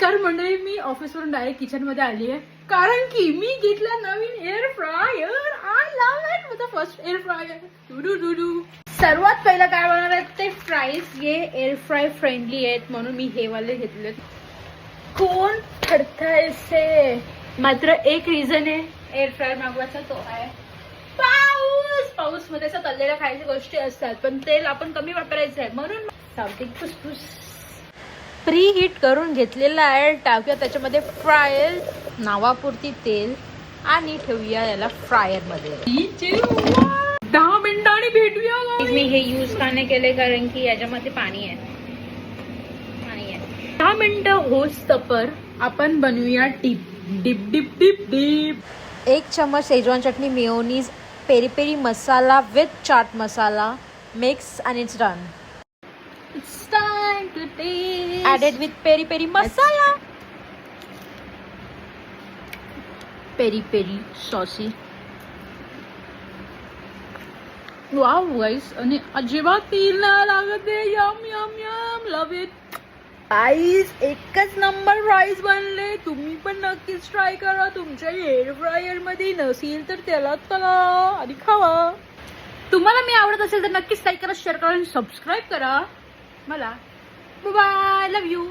नमस्कार मंडळी, मी ऑफिसवरून direct kitchen मध्ये आली आहे कारण की मी घेतला नवीन air fryer. I love it. माझा फर्स्ट एअर फ्रायर. सर्वात पहिला काय बनवणार आहे ते फ्राईज. हे एअर फ्राय फ्रेंडली आहेत म्हणून मी हे वाले घेतले. कोण ठरतंय से, मात्र एक रिझन आहे एअर फ्रायर मागवायचा, तो आहे पाऊस. पाऊस मध्ये असं तळलेल्या खायच्या गोष्टी असतात पण तेल आपण कमी वापरायचं आहे म्हणून सावटिक फुसफुस प्री हीट करून घेतलेला आहे. टाकूया त्याच्यामध्ये फ्रायर, नावापुरती तेल आणि ठेवूया याला फ्रायर मध्ये. 10 मिनिटांनी भेटूया. मी हे यूज का नाही केले कारण की याच्यामध्ये पाणी आहे. 10 मिनिटं होस्तपर आपण बनवूया dip dip dip dip dip. 1 चम्मच शेजवान चटणी, mayonnaise, peri peri masala with chaat masala mix and it's done. It's time to taste. Added with peri peri masala. Peri peri saucy. Wow guys, आणि अजिबात तेल नाही लागत आहे. Yum yum yum, love it. Guys एकच number rice बनले. तुम्ही पण नक्कीच ट्राय करा. तुमच्या एअर फ्रायर मध्ये नसेल तर त्याला तळा आणि खावा. तुम्हाला मी आवडत असेल तर नक्कीच लाईक करा, शेअर करा आणि सबस्क्राईब करा मला. Bye bye, love you.